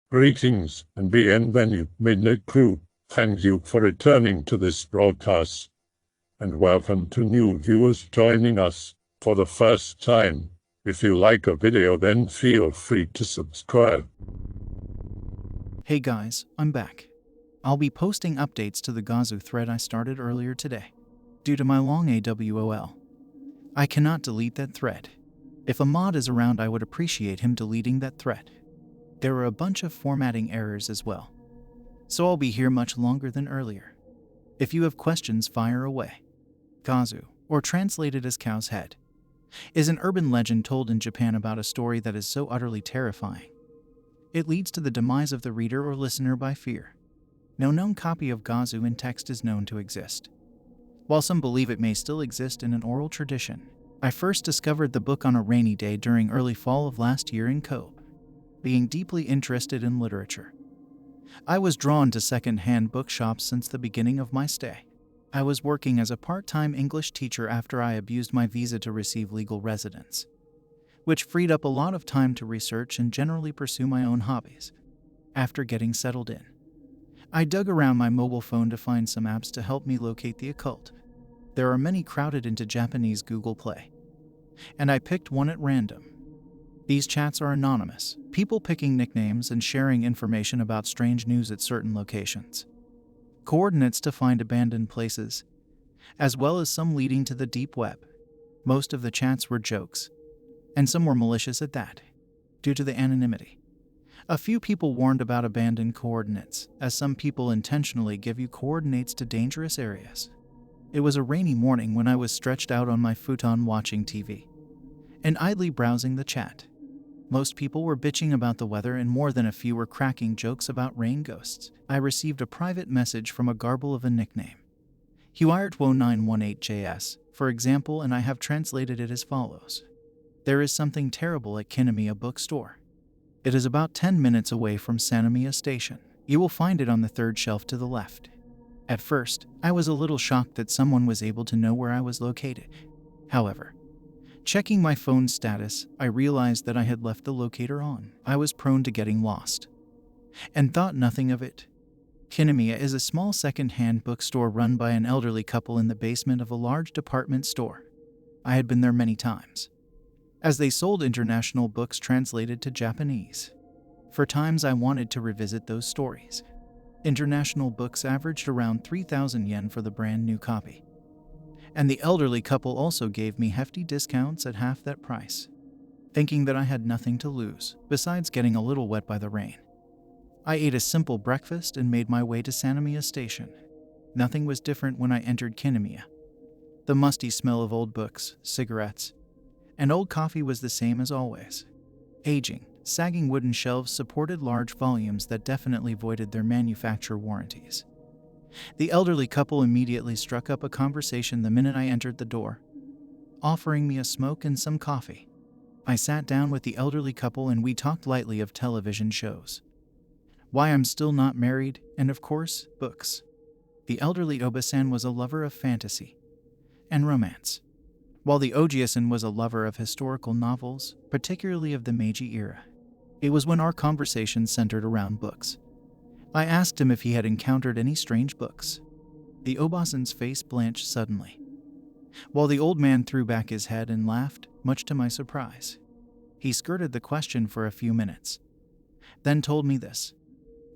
Greetings and bienvenue, midnight crew. Thank you for returning to this broadcast, and welcome to new viewers joining us for the first time. If you like a video, then feel free to subscribe. Hey guys, I'm back. I'll be posting updates to the Gozu thread I started earlier today. Due to my long AWOL, I cannot delete that thread. If a mod is around, I would appreciate him deleting that thread. There are a bunch of formatting errors as well, so I'll be here much longer than earlier. If you have questions, fire away. Gozu, or translated as Cow's Head, is an urban legend told in Japan about a story that is so utterly terrifying. It leads to the demise of the reader or listener by fear. No known copy of Gozu in text is known to exist. While some believe it may still exist in an oral tradition, I first discovered the book on a rainy day during early fall of last year in Kobe. Being deeply interested in literature, I was drawn to second-hand bookshops since the beginning of my stay. I was working as a part-time English teacher after I abused my visa to receive legal residence, which freed up a lot of time to research and generally pursue my own hobbies. After getting settled in, I dug around my mobile phone to find some apps to help me locate the occult. There are many crowded into Japanese Google Play, and I picked one at random. These chats are anonymous, people picking nicknames and sharing information about strange news at certain locations. Coordinates to find abandoned places, as well as some leading to the deep web. Most of the chats were jokes, and some were malicious at that, due to the anonymity. A few people warned about abandoned coordinates, as some people intentionally give you coordinates to dangerous areas. It was a rainy morning when I was stretched out on my futon watching TV and idly browsing the chat. Most people were bitching about the weather and more than a few were cracking jokes about rain ghosts. I received a private message from a garble of a nickname, Huirt1918JS, for example, and I have translated it as follows. There is something terrible at Kinamiya bookstore. It is about 10 minutes away from Sanemiya station. You will find it on the third shelf to the left. At first, I was a little shocked that someone was able to know where I was located. However, checking my phone's status, I realized that I had left the locator on. I was prone to getting lost, and thought nothing of it. Kinamiya is a small second-hand bookstore run by an elderly couple in the basement of a large department store. I had been there many times, as they sold international books translated to Japanese. For times I wanted to revisit those stories. International books averaged around 3,000 yen for the brand new copy, and the elderly couple also gave me hefty discounts at half that price. Thinking that I had nothing to lose, besides getting a little wet by the rain, I ate a simple breakfast and made my way to Sanemiya station. Nothing was different when I entered Kinamiya. The musty smell of old books, cigarettes, and old coffee was the same as always. Aging, sagging wooden shelves supported large volumes that definitely voided their manufacturer warranties. The elderly couple immediately struck up a conversation the minute I entered the door, offering me a smoke and some coffee. I sat down with the elderly couple and we talked lightly of television shows, why I'm still not married, and of course, books. The elderly Obasan was a lover of fantasy and romance, while the Ojiasan was a lover of historical novels, particularly of the Meiji era. It was when our conversation centered around books. I asked him if he had encountered any strange books. The Obasan's face blanched suddenly, while the old man threw back his head and laughed, much to my surprise. He skirted the question for a few minutes, then told me this.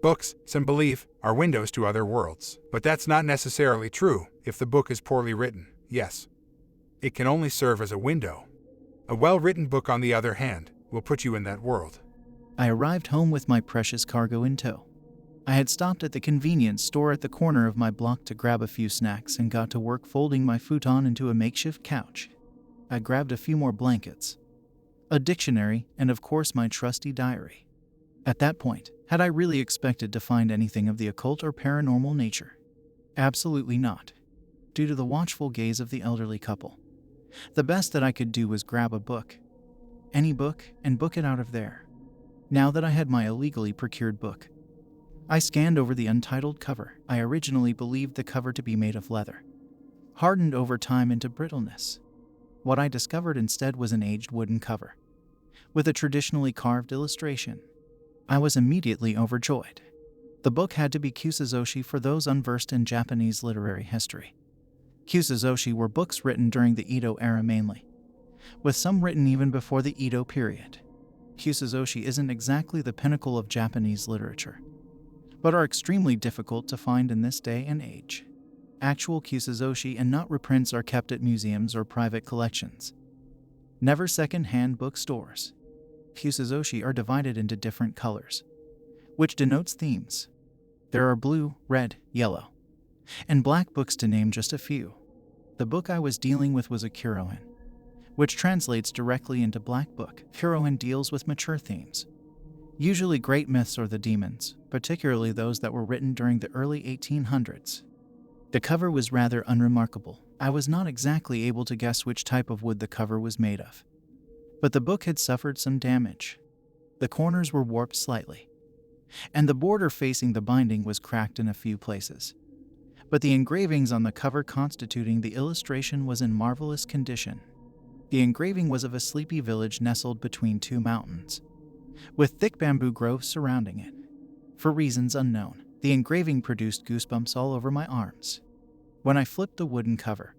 Books, some believe, are windows to other worlds, but that's not necessarily true if the book is poorly written, yes. It can only serve as a window. A well-written book, on the other hand, will put you in that world. I arrived home with my precious cargo in tow. I had stopped at the convenience store at the corner of my block to grab a few snacks and got to work folding my futon into a makeshift couch. I grabbed a few more blankets, a dictionary, and of course my trusty diary. At that point, had I really expected to find anything of the occult or paranormal nature? Absolutely not. Due to the watchful gaze of the elderly couple, the best that I could do was grab a book, any book, and book it out of there. Now that I had my illegally procured book, I scanned over the untitled cover. I originally believed the cover to be made of leather, hardened over time into brittleness. What I discovered instead was an aged wooden cover, with a traditionally carved illustration. I was immediately overjoyed. The book had to be Kusazoshi for those unversed in Japanese literary history. Kusazoshi were books written during the Edo era mainly, with some written even before the Edo period. Kusazoshi isn't exactly the pinnacle of Japanese literature, but are extremely difficult to find in this day and age. Actual Kusazoshi and not reprints are kept at museums or private collections, never second-hand bookstores. Kusazoshi are divided into different colors, which denotes themes. There are blue, red, yellow, and black books to name just a few. The book I was dealing with was a Kuroin, which translates directly into black book. Kuroin deals with mature themes, usually great myths or the demons, particularly those that were written during the early 1800s. The cover was rather unremarkable. I was not exactly able to guess which type of wood the cover was made of, but the book had suffered some damage. The corners were warped slightly, and the border facing the binding was cracked in a few places. But the engravings on the cover constituting the illustration was in marvelous condition. The engraving was of a sleepy village nestled between two mountains, with thick bamboo groves surrounding it. For reasons unknown, the engraving produced goosebumps all over my arms. When I flipped the wooden cover,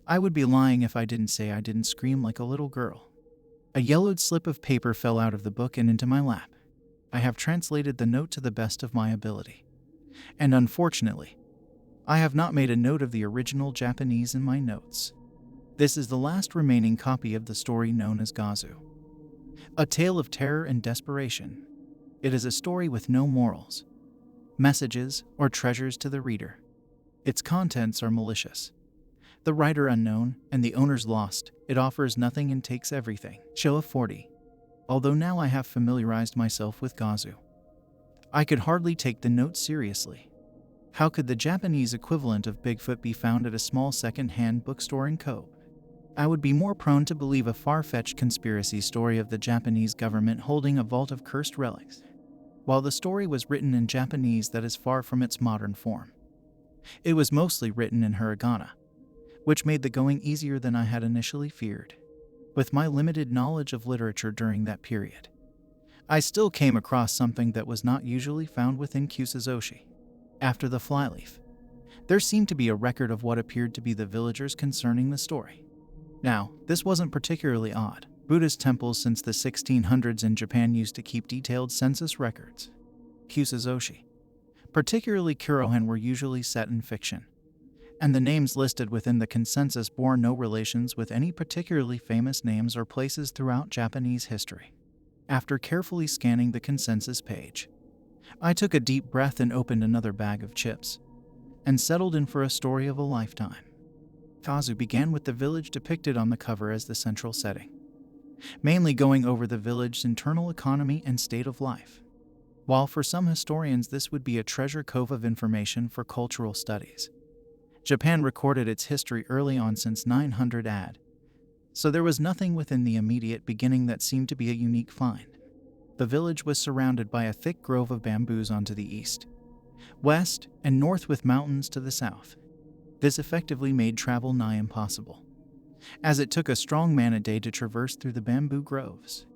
I would be lying if I didn't say I didn't scream like a little girl. A yellowed slip of paper fell out of the book and into my lap. I have translated the note to the best of my ability, and unfortunately, I have not made a note of the original Japanese in my notes. This is the last remaining copy of the story known as Gozu, a tale of terror and desperation. It is a story with no morals, messages, or treasures to the reader. Its contents are malicious. The writer unknown and the owners lost. It offers nothing and takes everything. Show of 40. Although now I have familiarized myself with Gozu, I could hardly take the note seriously. How could the Japanese equivalent of Bigfoot be found at a small second-hand bookstore in Kobe? I would be more prone to believe a far-fetched conspiracy story of the Japanese government holding a vault of cursed relics, while the story was written in Japanese that is far from its modern form. It was mostly written in hiragana, which made the going easier than I had initially feared. With my limited knowledge of literature during that period, I still came across something that was not usually found within Kusazoshi. After the flyleaf, there seemed to be a record of what appeared to be the villagers concerning the story. Now, this wasn't particularly odd. Buddhist temples since the 1600s in Japan used to keep detailed census records. Kusazoshi, particularly Kurohen, were usually set in fiction, and the names listed within the consensus bore no relations with any particularly famous names or places throughout Japanese history. After carefully scanning the consensus page, I took a deep breath and opened another bag of chips, and settled in for a story of a lifetime. Gozu began with the village depicted on the cover as the central setting, mainly going over the village's internal economy and state of life. While for some historians this would be a treasure trove of information for cultural studies, Japan recorded its history early on since 900 AD, so there was nothing within the immediate beginning that seemed to be a unique find. The village was surrounded by a thick grove of bamboos onto the east, west, and north, with mountains to the south. This effectively made travel nigh impossible, as it took a strong man a day to traverse through the bamboo groves.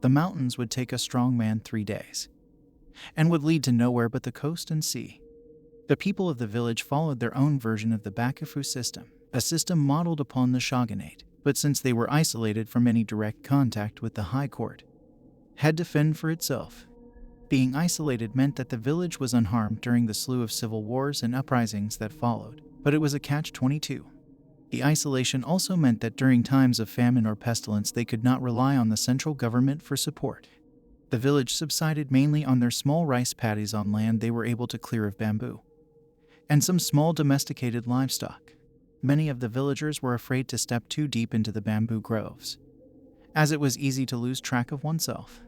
The mountains would take a strong man 3 days, and would lead to nowhere but the coast and sea. The people of the village followed their own version of the Bakufu system, a system modeled upon the shogunate, but since they were isolated from any direct contact with the high court, had to fend for itself. Being isolated meant that the village was unharmed during the slew of civil wars and uprisings that followed, but it was a catch-22. The isolation also meant that during times of famine or pestilence they could not rely on the central government for support. The village subsisted mainly on their small rice paddies on land they were able to clear of bamboo, and some small domesticated livestock. Many of the villagers were afraid to step too deep into the bamboo groves, as it was easy to lose track of oneself.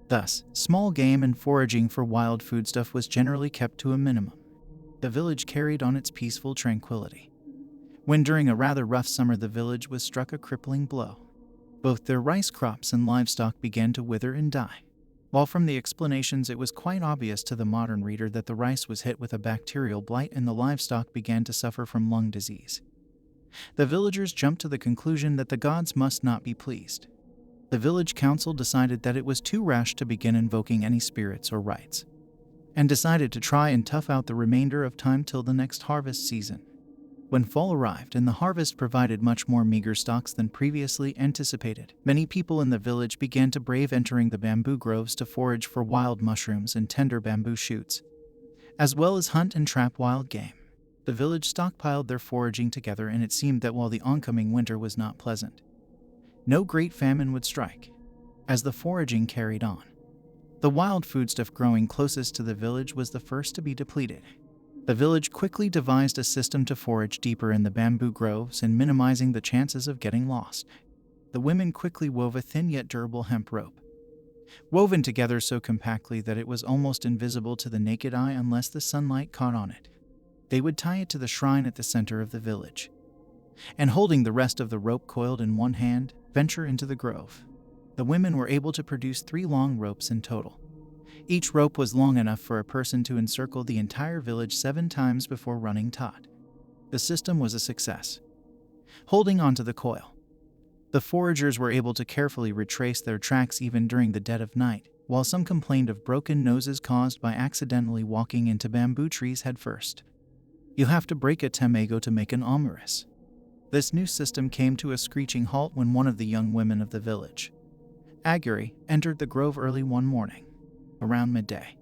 Thus, small game and foraging for wild foodstuff was generally kept to a minimum. The village carried on its peaceful tranquility, when during a rather rough summer the village was struck a crippling blow. Both their rice crops and livestock began to wither and die. While from the explanations it was quite obvious to the modern reader that the rice was hit with a bacterial blight and the livestock began to suffer from lung disease, the villagers jumped to the conclusion that the gods must not be pleased. The village council decided that it was too rash to begin invoking any spirits or rites, and decided to try and tough out the remainder of time till the next harvest season. When fall arrived and the harvest provided much more meager stocks than previously anticipated, many people in the village began to brave entering the bamboo groves to forage for wild mushrooms and tender bamboo shoots, as well as hunt and trap wild game. The village stockpiled their foraging together, and it seemed that while the oncoming winter was not pleasant, no great famine would strike. As the foraging carried on, the wild foodstuff growing closest to the village was the first to be depleted. The village quickly devised a system to forage deeper in the bamboo groves and minimizing the chances of getting lost. The women quickly wove a thin yet durable hemp rope, woven together so compactly that it was almost invisible to the naked eye unless the sunlight caught on it. They would tie it to the shrine at the center of the village, and holding the rest of the rope coiled in one hand, venture into the grove. The women were able to produce 3 long ropes in total. Each rope was long enough for a person to encircle the entire village 7 times before running taut. The system was a success. Holding onto the coil, the foragers were able to carefully retrace their tracks even during the dead of night, while some complained of broken noses caused by accidentally walking into bamboo trees headfirst. You have to break a tamago to make an omeris. This new system came to a screeching halt when one of the young women of the village, Aguri, entered the grove early one morning, around midday.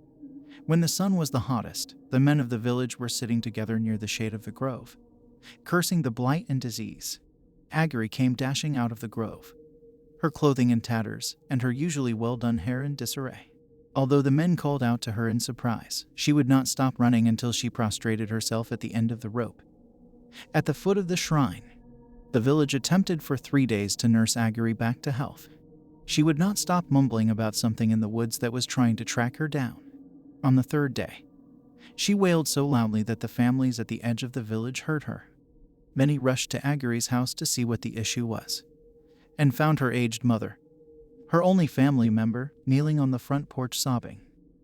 When the sun was the hottest, the men of the village were sitting together near the shade of the grove, cursing the blight and disease. Aguri came dashing out of the grove, her clothing in tatters and her usually well-done hair in disarray. Although the men called out to her in surprise, she would not stop running until she prostrated herself at the end of the rope. At the foot of the shrine, the village attempted for 3 days to nurse Aguri back to health. She would not stop mumbling about something in the woods that was trying to track her down. On the 3rd day, she wailed so loudly that the families at the edge of the village heard her. Many rushed to Aguri's house to see what the issue was, and found her aged mother, her only family member, kneeling on the front porch sobbing.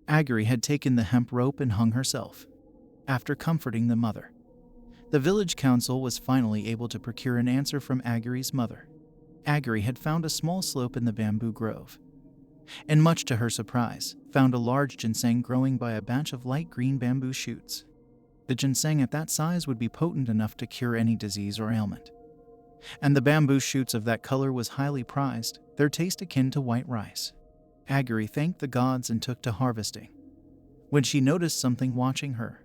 Aguri had taken the hemp rope and hung herself. After comforting the mother, the village council was finally able to procure an answer from Aguri's mother. Aguri had found a small slope in the bamboo grove, and much to her surprise, found a large ginseng growing by a batch of light green bamboo shoots. The ginseng at that size would be potent enough to cure any disease or ailment, and the bamboo shoots of that color was highly prized, their taste akin to white rice. Aguri thanked the gods and took to harvesting, when she noticed something watching her.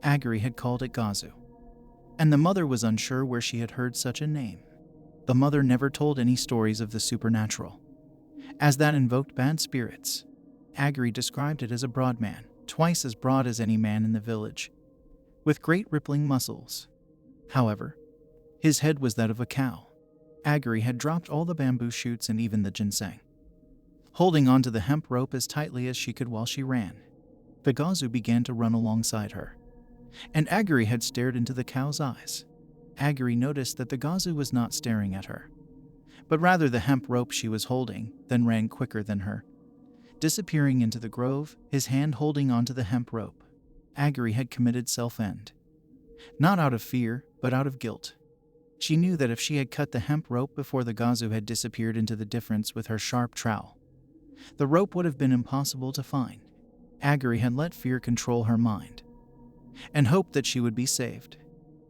Aguri had called it Gozu, and the mother was unsure where she had heard such a name. The mother never told any stories of the supernatural, as that invoked bad spirits. Aguri described it as a broad man, twice as broad as any man in the village, with great rippling muscles. However, his head was that of a cow. Aguri had dropped all the bamboo shoots and even the ginseng, holding onto the hemp rope as tightly as she could while she ran. The Gozu began to run alongside her, and Aguri had stared into the cow's eyes. Aguri noticed that the Gozu was not staring at her, but rather the hemp rope she was holding, then ran quicker than her, disappearing into the grove, his hand holding onto the hemp rope. Aguri had committed self-end, not out of fear, but out of guilt. She knew that if she had cut the hemp rope before the Gozu had disappeared into the difference with her sharp trowel, the rope would have been impossible to find. Aguri had let fear control her mind, and hoped that she would be saved.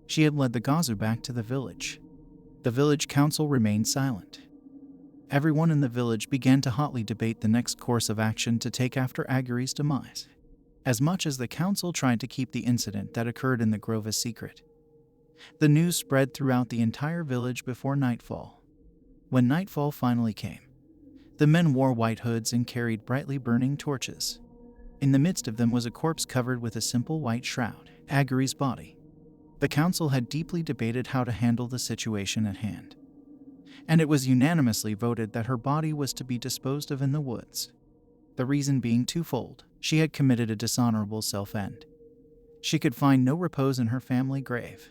She had led the Gozu back to the village. The village council remained silent. Everyone in the village began to hotly debate the next course of action to take after Aguri's demise, as much as the council tried to keep the incident that occurred in the grove a secret. The news spread throughout the entire village before nightfall. When nightfall finally came, the men wore white hoods and carried brightly burning torches. In the midst of them was a corpse covered with a simple white shroud, Aguri's body. The council had deeply debated how to handle the situation at hand, and it was unanimously voted that her body was to be disposed of in the woods. The reason being twofold: she had committed a dishonorable self-end. She could find no repose in her family grave.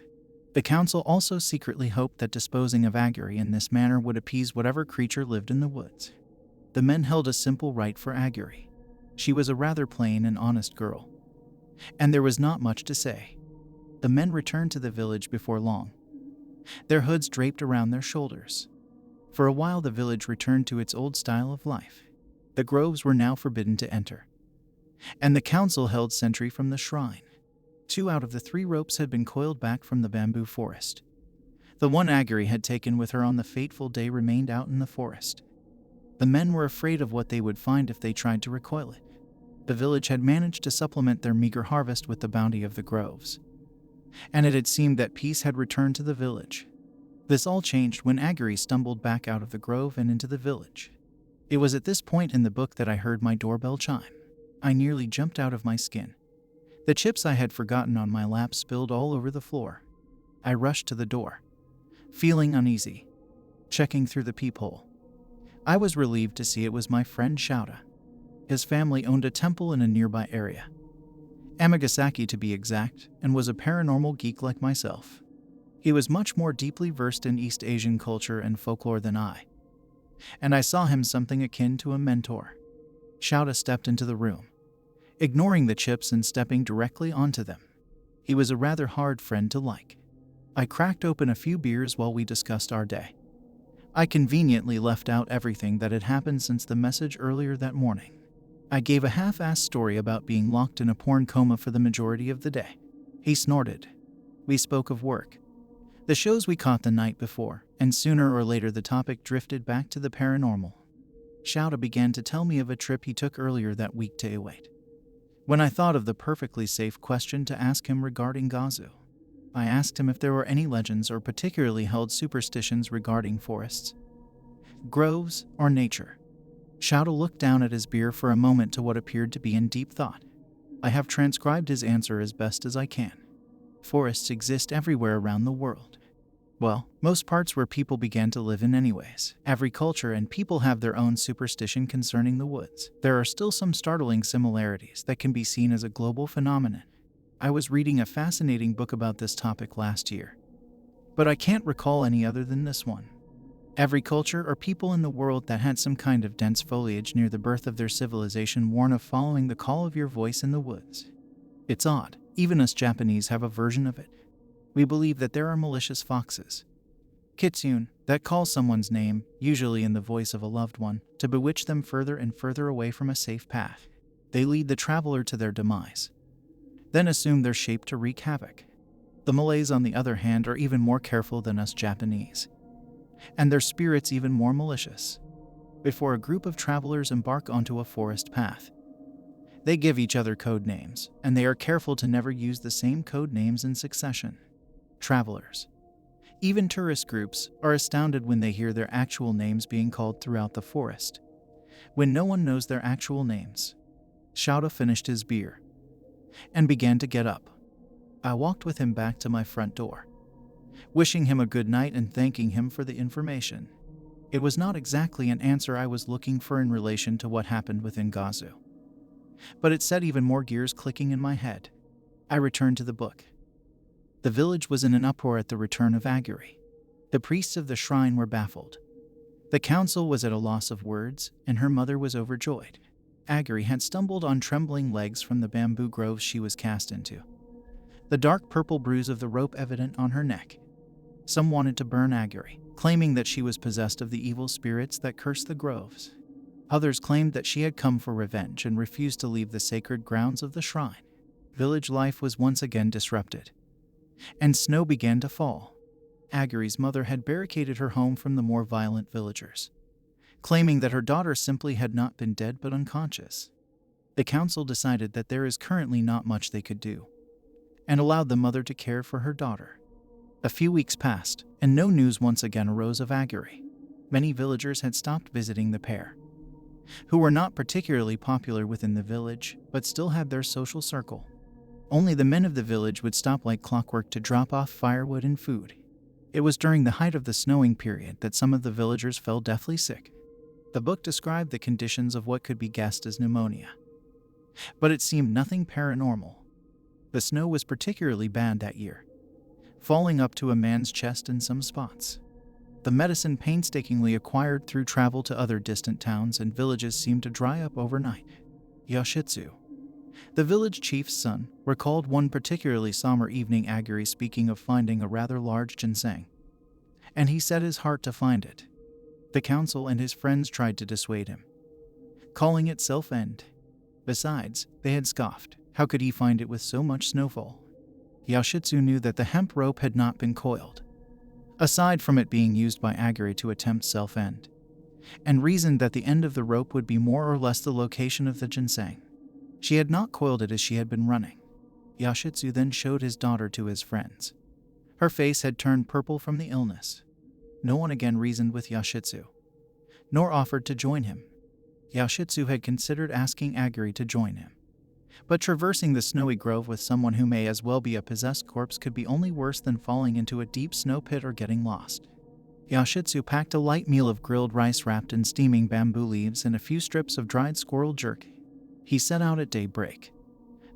The council also secretly hoped that disposing of Aguri in this manner would appease whatever creature lived in the woods. The men held a simple rite for Aguri. She was a rather plain and honest girl, and there was not much to say. The men returned to the village before long, their hoods draped around their shoulders. For a while the village returned to its old style of life. The groves were now forbidden to enter, and the council held sentry from the shrine. 2 out of the 3 ropes had been coiled back from the bamboo forest. The one Aguri had taken with her on the fateful day remained out in the forest. The men were afraid of what they would find if they tried to recoil it. The village had managed to supplement their meager harvest with the bounty of the groves, and it had seemed that peace had returned to the village. This all changed when Aguri stumbled back out of the grove and into the village. It was at this point in the book that I heard my doorbell chime. I nearly jumped out of my skin. The chips I had forgotten on my lap spilled all over the floor. I rushed to the door, feeling uneasy, checking through the peephole. I was relieved to see it was my friend Shouta. His family owned a temple in a nearby area, Amagasaki to be exact, and was a paranormal geek like myself. He was much more deeply versed in East Asian culture and folklore than I, and I saw him something akin to a mentor. Shouta stepped into the room, ignoring the chips and stepping directly onto them. He was a rather hard friend to like. I cracked open a few beers while we discussed our day. I conveniently left out everything that had happened since the message earlier that morning. I gave a half-assed story about being locked in a porn coma for the majority of the day. He snorted. We spoke of work, the shows we caught the night before, and sooner or later the topic drifted back to the paranormal. Shouta began to tell me of a trip he took earlier that week to Await. When I thought of the perfectly safe question to ask him regarding Gozu, I asked him if there were any legends or particularly held superstitions regarding forests, groves, or nature. Shouta looked down at his beer for a moment to what appeared to be in deep thought. I have transcribed his answer as best as I can. Forests exist everywhere around the world. Well, most parts where people began to live in anyways. Every culture and people have their own superstition concerning the woods. There are still some startling similarities that can be seen as a global phenomenon. I was reading a fascinating book about this topic last year, but I can't recall any other than this one. Every culture or people in the world that had some kind of dense foliage near the birth of their civilization warn of following the call of your voice in the woods. It's odd, even us Japanese have a version of it. We believe that there are malicious foxes, kitsune, that call someone's name, usually in the voice of a loved one, to bewitch them further and further away from a safe path. They lead the traveler to their demise, then assume their shape to wreak havoc. The Malays, on the other hand, are even more careful than us Japanese, and their spirits even more malicious. Before a group of travelers embark onto a forest path, they give each other code names, and they are careful to never use the same code names in succession. Travelers, even tourist groups, are astounded when they hear their actual names being called throughout the forest, when no one knows their actual names. Shouta finished his beer and began to get up. I walked with him back to my front door, wishing him a good night and thanking him for the information. It was not exactly an answer I was looking for in relation to what happened within Gozu, but it set even more gears clicking in my head. I returned to the book. The village was in an uproar at the return of Aguri. The priests of the shrine were baffled. The council was at a loss of words, and her mother was overjoyed. Aguri had stumbled on trembling legs from the bamboo groves she was cast into, the dark purple bruise of the rope evident on her neck. Some wanted to burn Aguri, claiming that she was possessed of the evil spirits that cursed the groves. Others claimed that she had come for revenge and refused to leave the sacred grounds of the shrine. Village life was once again disrupted, and snow began to fall. Aguri's mother had barricaded her home from the more violent villagers, claiming that her daughter simply had not been dead but unconscious. The council decided that there is currently not much they could do, and allowed the mother to care for her daughter. A few weeks passed, and no news once again arose of Aguri. Many villagers had stopped visiting the pair, who were not particularly popular within the village, but still had their social circle. Only the men of the village would stop like clockwork to drop off firewood and food. It was during the height of the snowing period that some of the villagers fell deathly sick. The book described the conditions of what could be guessed as pneumonia, but it seemed nothing paranormal. The snow was particularly bad that year, falling up to a man's chest in some spots. The medicine painstakingly acquired through travel to other distant towns and villages seemed to dry up overnight. Yoshitsu, the village chief's son, recalled one particularly somber evening Aguri speaking of finding a rather large ginseng, and he set his heart to find it. The council and his friends tried to dissuade him, calling it self-end. Besides, they had scoffed. How could he find it with so much snowfall? Yoshitsu knew that the hemp rope had not been coiled, aside from it being used by Aguri to attempt self-end, and reasoned that the end of the rope would be more or less the location of the ginseng. She had not coiled it as she had been running. Yoshitsu then showed his daughter to his friends. Her face had turned purple from the illness. No one again reasoned with Yoshitsu, nor offered to join him. Yoshitsu had considered asking Aguri to join him, but traversing the snowy grove with someone who may as well be a possessed corpse could be only worse than falling into a deep snow pit or getting lost. Yoshitsu packed a light meal of grilled rice wrapped in steaming bamboo leaves and a few strips of dried squirrel jerky. He set out at daybreak,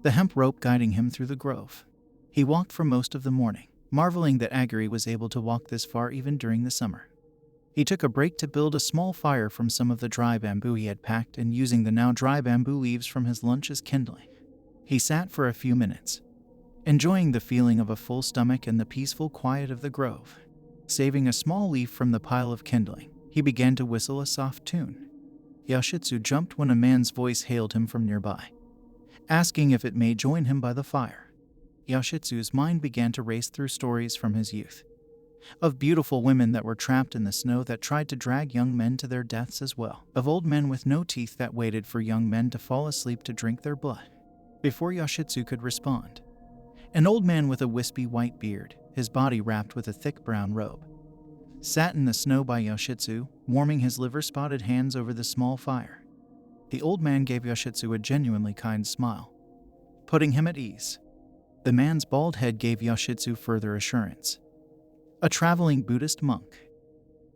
the hemp rope guiding him through the grove. He walked for most of the morning, marveling that Aguri was able to walk this far even during the summer. He took a break to build a small fire from some of the dry bamboo he had packed and using the now dry bamboo leaves from his lunch as kindling. He sat for a few minutes, enjoying the feeling of a full stomach and the peaceful quiet of the grove. Saving a small leaf from the pile of kindling, he began to whistle a soft tune. Yoshitsu jumped when a man's voice hailed him from nearby, asking if it may join him by the fire. Yoshitsu's mind began to race through stories from his youth, of beautiful women that were trapped in the snow that tried to drag young men to their deaths as well, of old men with no teeth that waited for young men to fall asleep to drink their blood. Before Yoshitsu could respond, an old man with a wispy white beard, his body wrapped with a thick brown robe, sat in the snow by Yoshitsu, warming his liver-spotted hands over the small fire. The old man gave Yoshitsu a genuinely kind smile, putting him at ease. The man's bald head gave Yoshitsu further assurance. A traveling Buddhist monk.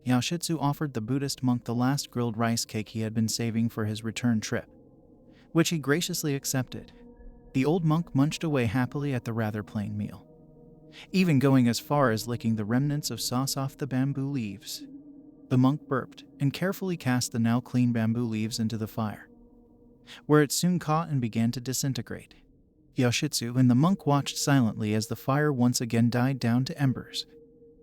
Yoshitsu offered the Buddhist monk the last grilled rice cake he had been saving for his return trip, which he graciously accepted. The old monk munched away happily at the rather plain meal, even going as far as licking the remnants of sauce off the bamboo leaves. The monk burped and carefully cast the now clean bamboo leaves into the fire, where it soon caught and began to disintegrate. Yoshitsu and the monk watched silently as the fire once again died down to embers.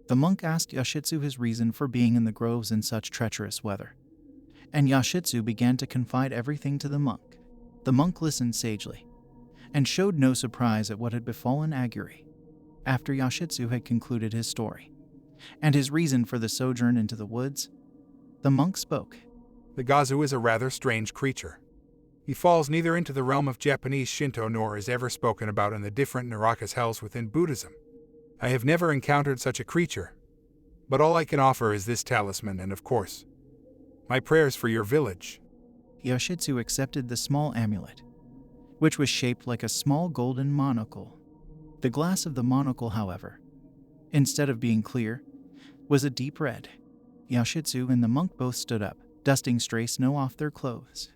The monk asked Yoshitsu his reason for being in the groves in such treacherous weather, and Yoshitsu began to confide everything to the monk. The monk listened sagely, and showed no surprise at what had befallen Aguri. After Yoshitsu had concluded his story, and his reason for the sojourn into the woods, the monk spoke. The Gozu is a rather strange creature. He falls neither into the realm of Japanese Shinto nor is ever spoken about in the different Narakas hells within Buddhism. I have never encountered such a creature, but all I can offer is this talisman and, of course, my prayers for your village. Yoshitsu accepted the small amulet, which was shaped like a small golden monocle. The glass of the monocle, however, instead of being clear, was a deep red. Yoshitsu and the monk both stood up, dusting stray snow off their clothes.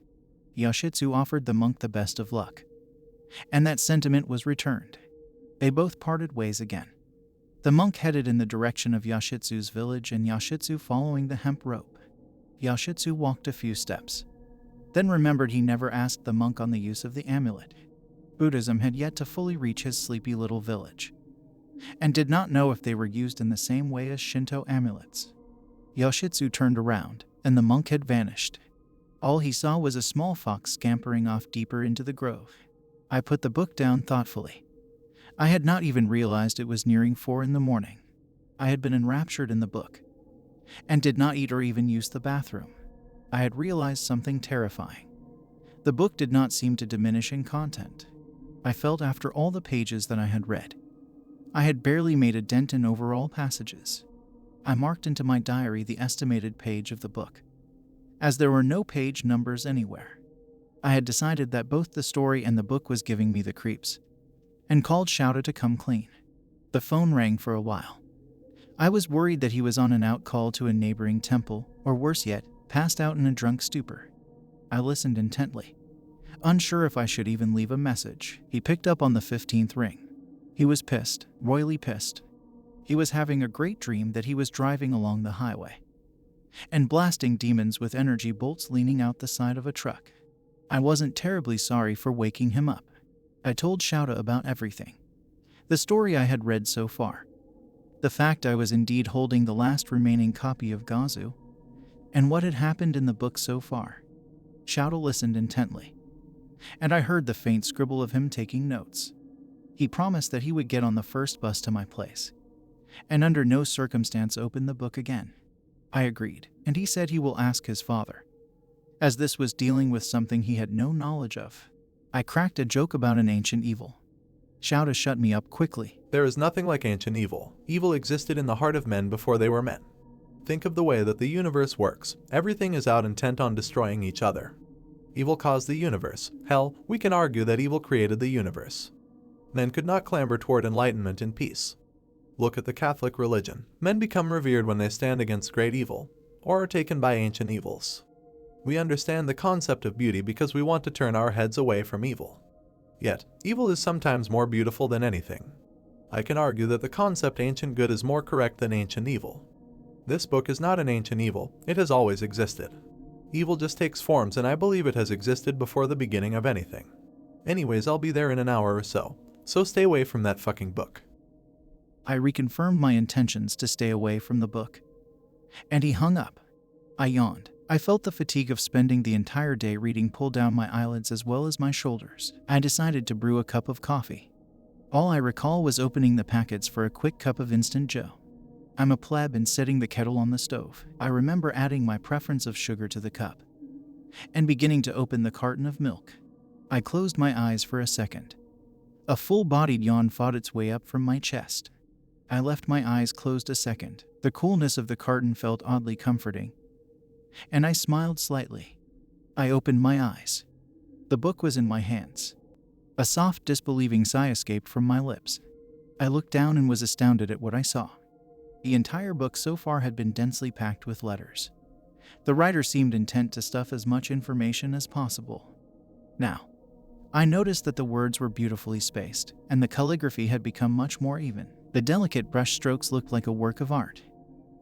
Yoshitsu offered the monk the best of luck, and that sentiment was returned. They both parted ways again. The monk headed in the direction of Yoshitsu's village and Yoshitsu following the hemp rope. Yoshitsu walked a few steps, then remembered he never asked the monk on the use of the amulet. Buddhism had yet to fully reach his sleepy little village, and did not know if they were used in the same way as Shinto amulets. Yoshitsu turned around, and the monk had vanished. All he saw was a small fox scampering off deeper into the grove. I put the book down thoughtfully. I had not even realized it was nearing 4 a.m. I had been enraptured in the book, and did not eat or even use the bathroom. I had realized something terrifying. The book did not seem to diminish in content. I felt after all the pages that I had read, I had barely made a dent in overall passages. I marked into my diary the estimated page of the book, as there were no page numbers anywhere. I had decided that both the story and the book was giving me the creeps, and called Shouta to come clean. The phone rang for a while. I was worried that he was on an out call to a neighboring temple, or worse yet, passed out in a drunk stupor. I listened intently, unsure if I should even leave a message. He picked up on the 15th ring. He was pissed, royally pissed. He was having a great dream that he was driving along the highway and blasting demons with energy bolts leaning out the side of a truck. I wasn't terribly sorry for waking him up. I told Shouta about everything. The story I had read so far. The fact I was indeed holding the last remaining copy of Gozu. and what had happened in the book so far. Shouta listened intently, and I heard the faint scribble of him taking notes. He promised that he would get on the first bus to my place, and under no circumstance open the book again. I agreed, and he said he will ask his father, as this was dealing with something he had no knowledge of. I cracked a joke about an ancient evil. Shouta shut me up quickly. There is nothing like ancient evil. Evil existed in the heart of men before they were men. Think of the way that the universe works. Everything is out intent on destroying each other. Evil caused the universe. Hell, we can argue that evil created the universe. Men could not clamber toward enlightenment and peace. Look at the Catholic religion. Men become revered when they stand against great evil, or are taken by ancient evils. We understand the concept of beauty because we want to turn our heads away from evil. Yet, evil is sometimes more beautiful than anything. I can argue that the concept ancient good is more correct than ancient evil. This book is not an ancient evil, it has always existed. Evil just takes forms, and I believe it has existed before the beginning of anything. Anyways, I'll be there in an hour or so stay away from that fucking book. I reconfirmed my intentions to stay away from the book, and he hung up. I yawned. I felt the fatigue of spending the entire day reading pull down my eyelids as well as my shoulders. I decided to brew a cup of coffee. All I recall was opening the packets for a quick cup of Instant Joe. I'm a pleb and setting the kettle on the stove. I remember adding my preference of sugar to the cup and beginning to open the carton of milk. I closed my eyes for a second. A full-bodied yawn fought its way up from my chest. I left my eyes closed a second. The coolness of the carton felt oddly comforting, and I smiled slightly. I opened my eyes. The book was in my hands. A soft, disbelieving sigh escaped from my lips. I looked down and was astounded at what I saw. The entire book so far had been densely packed with letters. The writer seemed intent to stuff as much information as possible. Now, I noticed that the words were beautifully spaced, and the calligraphy had become much more even. The delicate brush strokes looked like a work of art.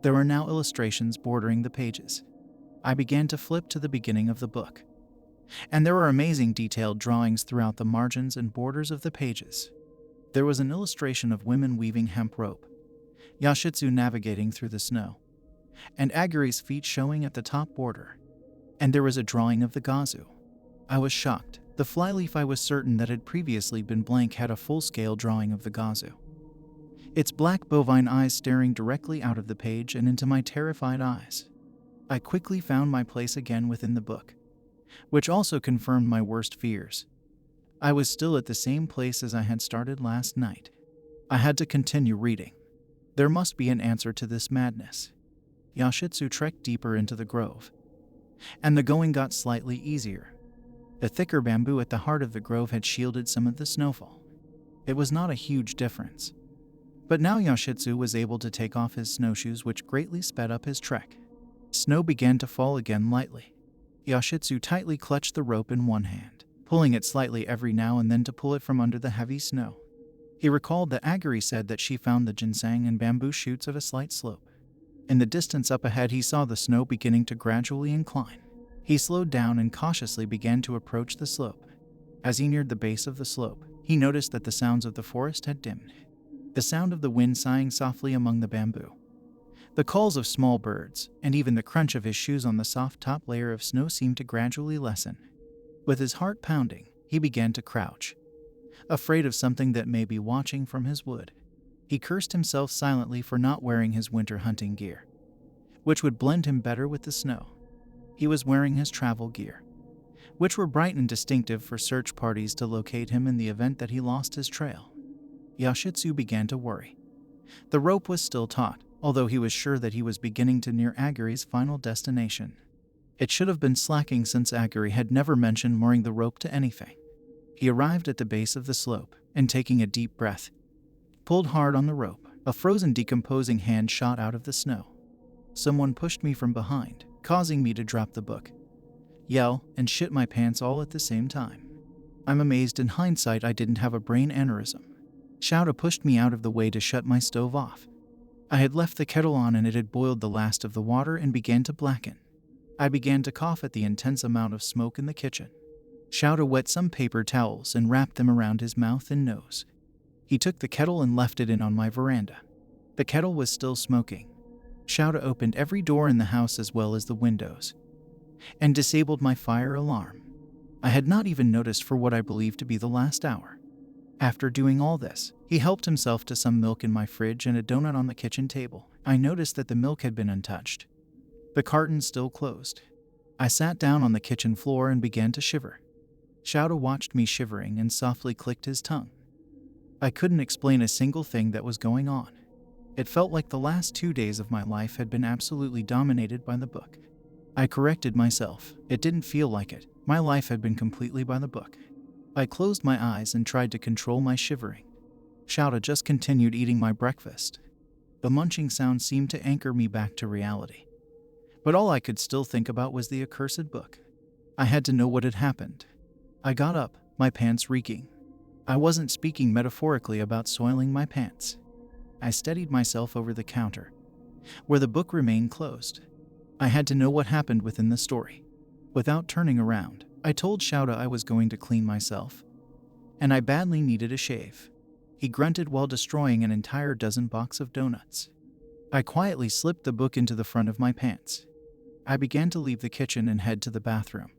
There were now illustrations bordering the pages. I began to flip to the beginning of the book, and there were amazing detailed drawings throughout the margins and borders of the pages. There was an illustration of women weaving hemp rope, Yashitsu navigating through the snow, and Aguri's feet showing at the top border. And there was a drawing of the Gozu. I was shocked. The flyleaf I was certain that had previously been blank had a full-scale drawing of the Gozu. Its black bovine eyes staring directly out of the page and into my terrified eyes. I quickly found my place again within the book, which also confirmed my worst fears. I was still at the same place as I had started last night. I had to continue reading. There must be an answer to this madness. Yashitsu trekked deeper into the grove, and the going got slightly easier. The thicker bamboo at the heart of the grove had shielded some of the snowfall. It was not a huge difference, but now Yashitsu was able to take off his snowshoes, which greatly sped up his trek. Snow began to fall again lightly. Yashitsu tightly clutched the rope in one hand, pulling it slightly every now and then to pull it from under the heavy snow. He recalled that Aguri said that she found the ginseng and bamboo shoots at a slight slope. In the distance up ahead, he saw the snow beginning to gradually incline. He slowed down and cautiously began to approach the slope. As he neared the base of the slope, he noticed that the sounds of the forest had dimmed. The sound of the wind sighing softly among the bamboo, the calls of small birds, and even the crunch of his shoes on the soft top layer of snow seemed to gradually lessen. With his heart pounding, he began to crouch, afraid of something that may be watching from his wood. He cursed himself silently for not wearing his winter hunting gear, which would blend him better with the snow. He was wearing his travel gear, which were bright and distinctive for search parties to locate him in the event that he lost his trail. Yashitsu began to worry. The rope was still taut, although he was sure that he was beginning to near Aguri's final destination. It should have been slacking since Aguri had never mentioned mooring the rope to anything. He arrived at the base of the slope, and taking a deep breath, pulled hard on the rope. A frozen, decomposing hand shot out of the snow. Someone pushed me from behind, causing me to drop the book, yell, and shit my pants all at the same time. I'm amazed in hindsight I didn't have a brain aneurysm. Shouta pushed me out of the way to shut my stove off. I had left the kettle on and it had boiled the last of the water and began to blacken. I began to cough at the intense amount of smoke in the kitchen. Shouta wet some paper towels and wrapped them around his mouth and nose. He took the kettle and left it in on my veranda. The kettle was still smoking, Shouda opened every door in the house as well as the windows, and disabled my fire alarm. I had not even noticed for what I believed to be the last hour. After doing all this, he helped himself to some milk in my fridge and a donut on the kitchen table. I noticed that the milk had been untouched, the carton still closed. I sat down on the kitchen floor and began to shiver. Shouda watched me shivering and softly clicked his tongue. I couldn't explain a single thing that was going on. It felt like the last 2 days of my life had been absolutely dominated by the book. I corrected myself. It didn't feel like it. My life had been completely by the book. I closed my eyes and tried to control my shivering. Shouda just continued eating my breakfast. The munching sound seemed to anchor me back to reality. But all I could still think about was the accursed book. I had to know what had happened. I got up, my pants reeking. I wasn't speaking metaphorically about soiling my pants. I steadied myself over the counter, where the book remained closed. I had to know what happened within the story. Without turning around, I told Shouda I was going to clean myself, and I badly needed a shave. He grunted while destroying an entire dozen boxes of donuts. I quietly slipped the book into the front of my pants. I began to leave the kitchen and head to the bathroom.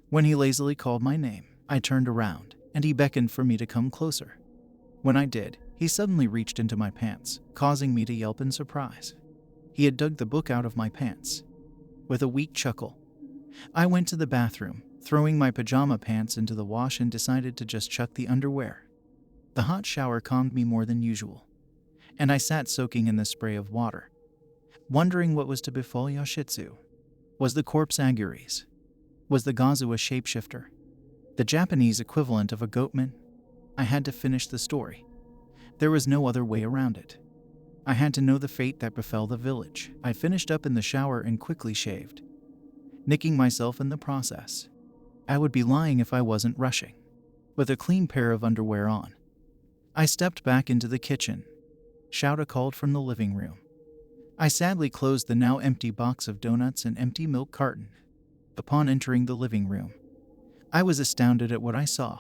When he lazily called my name, I turned around, and he beckoned for me to come closer. When I did, he suddenly reached into my pants, causing me to yelp in surprise. He had dug the book out of my pants. With a weak chuckle, I went to the bathroom, throwing my pajama pants into the wash and decided to just chuck the underwear. The hot shower calmed me more than usual, and I sat soaking in the spray of water, wondering what was to befall Yoshitsu. Was the corpse Aguirre's? Was the Gozu a shapeshifter? The Japanese equivalent of a goatman? I had to finish the story. There was no other way around it. I had to know the fate that befell the village. I finished up in the shower and quickly shaved, nicking myself in the process. I would be lying if I wasn't rushing. With a clean pair of underwear on, I stepped back into the kitchen. Shouda called from the living room. I sadly closed the now empty box of donuts and empty milk carton. Upon entering the living room, I was astounded at what I saw.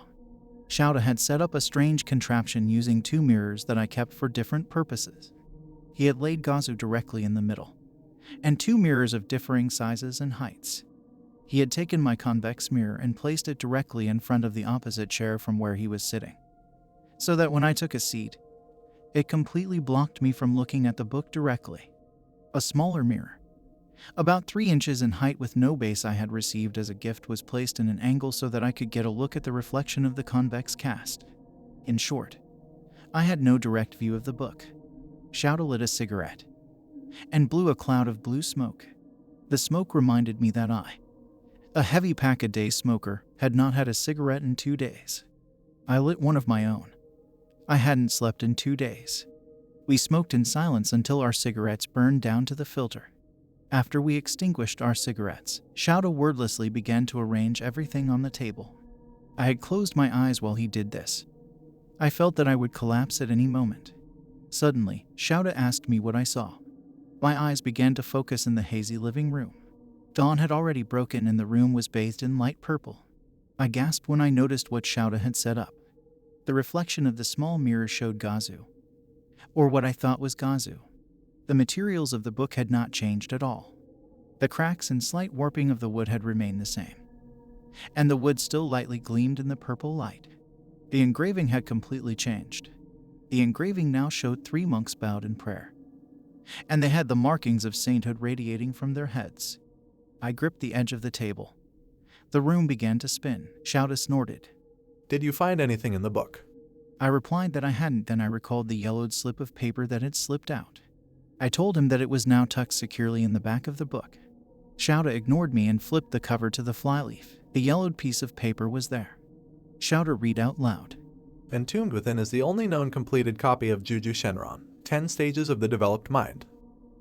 Shouda had set up a strange contraption using 2 mirrors that I kept for different purposes. He had laid Gozu directly in the middle, and 2 mirrors of differing sizes and heights. He had taken my convex mirror and placed it directly in front of the opposite chair from where he was sitting, so that when I took a seat, it completely blocked me from looking at the book directly. A smaller mirror, about 3 inches in height with no base I had received as a gift, was placed in an angle so that I could get a look at the reflection of the convex cast. In short, I had no direct view of the book. Shouda lit a cigarette and blew a cloud of blue smoke. The smoke reminded me that I, a heavy pack-a-day smoker, had not had a cigarette in 2 days. I lit one of my own. I hadn't slept in 2 days. We smoked in silence until our cigarettes burned down to the filter. After we extinguished our cigarettes, Shouda wordlessly began to arrange everything on the table. I had closed my eyes while he did this. I felt that I would collapse at any moment. Suddenly, Shouda asked me what I saw. My eyes began to focus in the hazy living room. Dawn had already broken and the room was bathed in light purple. I gasped when I noticed what Shouda had set up. The reflection of the small mirror showed Gozu, or what I thought was Gozu. The materials of the book had not changed at all. The cracks and slight warping of the wood had remained the same, and the wood still lightly gleamed in the purple light. The engraving had completely changed. The engraving now showed 3 monks bowed in prayer, and they had the markings of sainthood radiating from their heads. I gripped the edge of the table. The room began to spin. Shouda snorted. Did you find anything in the book? I replied that I hadn't. Then I recalled the yellowed slip of paper that had slipped out. I told him that it was now tucked securely in the back of the book. Shouda ignored me and flipped the cover to the flyleaf. The yellowed piece of paper was there. Shouda read out loud. Entombed within is the only known completed copy of Juju Shenron, 10 Stages of the Developed Mind.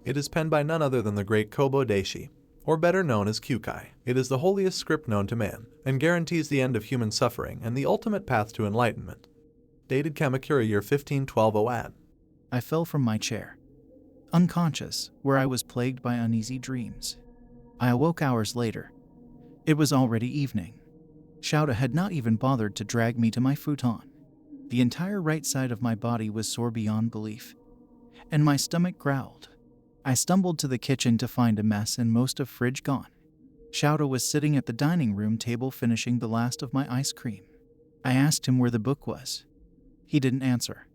It is penned by none other than the great Kobo Daishi, or better known as Kyukai. It is the holiest script known to man, and guarantees the end of human suffering and the ultimate path to enlightenment. Dated Kamakura year 1512 Oan. I fell from my chair, unconscious, where I was plagued by uneasy dreams. I awoke hours later. It was already evening. Shouda had not even bothered to drag me to my futon. The entire right side of my body was sore beyond belief, and my stomach growled. I stumbled to the kitchen to find a mess and most of fridge gone. Shouda was sitting at the dining room table finishing the last of my ice cream. I asked him where the book was. He didn't answer.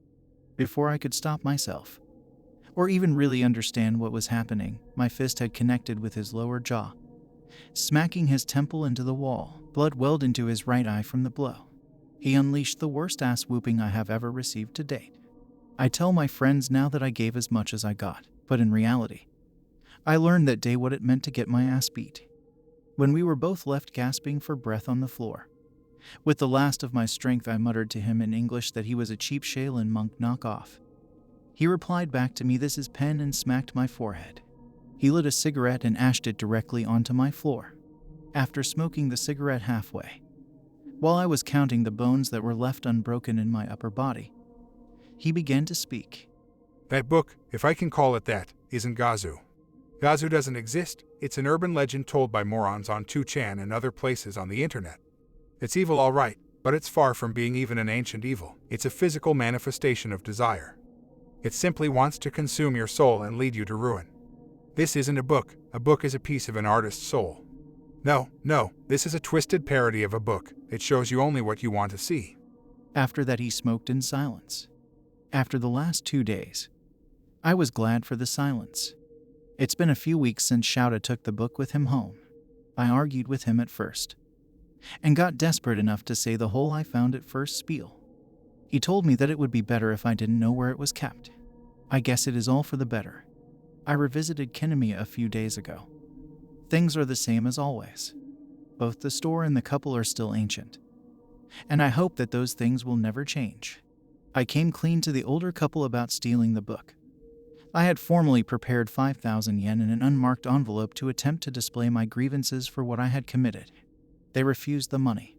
Before I could stop myself, or even really understand what was happening, my fist had connected with his lower jaw, smacking his temple into the wall. Blood welled into his right eye from the blow. He unleashed the worst ass whooping I have ever received to date. I tell my friends now that I gave as much as I got, but in reality, I learned that day what it meant to get my ass beat. When we were both left gasping for breath on the floor, with the last of my strength I muttered to him in English that he was a cheap Shaolin monk knockoff. He replied back to me, "This is pen," and smacked my forehead. He lit a cigarette and ashed it directly onto my floor. After smoking the cigarette halfway, while I was counting the bones that were left unbroken in my upper body, he began to speak. That book, if I can call it that, isn't Gozu. Gozu doesn't exist. It's an urban legend told by morons on 2chan and other places on the internet. It's evil, all right, but it's far from being even an ancient evil. It's a physical manifestation of desire. It simply wants to consume your soul and lead you to ruin. This isn't a book. A book is a piece of an artist's soul. No, this is a twisted parody of a book. It shows you only what you want to see. After that, he smoked in silence. After the last 2 days, I was glad for the silence. It's been a few weeks since Shouda took the book with him home. I argued with him at first, and got desperate enough to say the whole "I found it first" spiel. He told me that it would be better if I didn't know where it was kept. I guess it is all for the better. I revisited Kinemiya a few days ago. Things are the same as always. Both the store and the couple are still ancient, and I hope that those things will never change. I came clean to the older couple about stealing the book. I had formally prepared 5,000 yen in an unmarked envelope to attempt to display my grievances for what I had committed. They refused the money.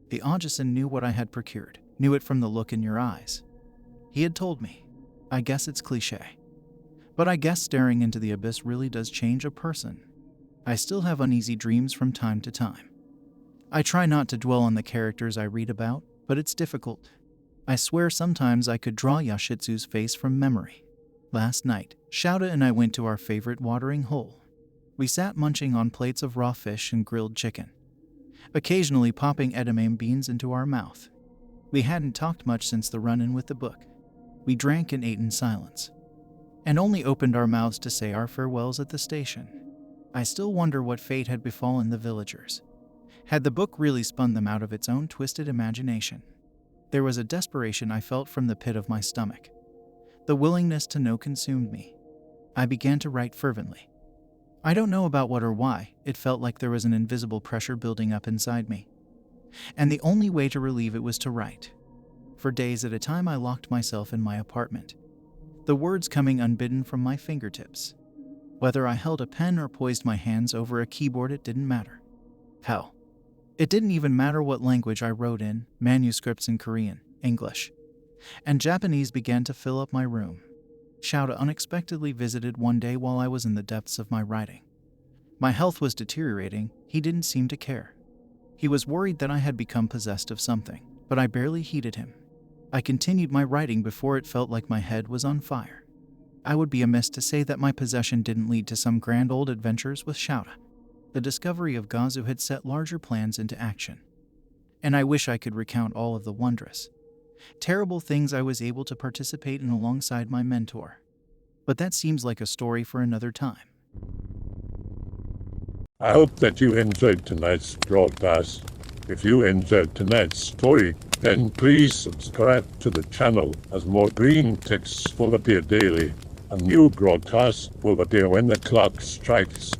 The Ajisan knew what I had procured, knew it from the look in your eyes. He had told me. I guess it's cliche, but I guess staring into the abyss really does change a person. I still have uneasy dreams from time to time. I try not to dwell on the characters I read about, but it's difficult. I swear sometimes I could draw Yoshitsu's face from memory. Last night, Shouda and I went to our favorite watering hole. We sat munching on plates of raw fish and grilled chicken, occasionally popping edamame beans into our mouth. We hadn't talked much since the run-in with the book. We drank and ate in silence, and only opened our mouths to say our farewells at the station. I still wonder what fate had befallen the villagers. Had the book really spun them out of its own twisted imagination? There was a desperation I felt from the pit of my stomach. The willingness to know consumed me. I began to write fervently. I don't know about what or why, it felt like there was an invisible pressure building up inside me, and the only way to relieve it was to write. For days at a time I locked myself in my apartment, the words coming unbidden from my fingertips. Whether I held a pen or poised my hands over a keyboard, it didn't matter. Hell, it didn't even matter what language I wrote in. Manuscripts in Korean, English, and Japanese began to fill up my room. Shouda unexpectedly visited one day while I was in the depths of my writing. My health was deteriorating. He didn't seem to care. He was worried that I had become possessed of something, but I barely heeded him. I continued my writing before it felt like my head was on fire. I would be amiss to say that my possession didn't lead to some grand old adventures with Shouda. The discovery of Gozu had set larger plans into action, and I wish I could recount all of the wondrous, terrible things I was able to participate in alongside my mentor. But that seems like a story for another time. I hope that you enjoyed tonight's broadcast. If you enjoyed tonight's story, then please subscribe to the channel, as more green texts will appear daily. A new broadcast will appear when the clock strikes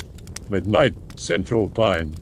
midnight Central Time.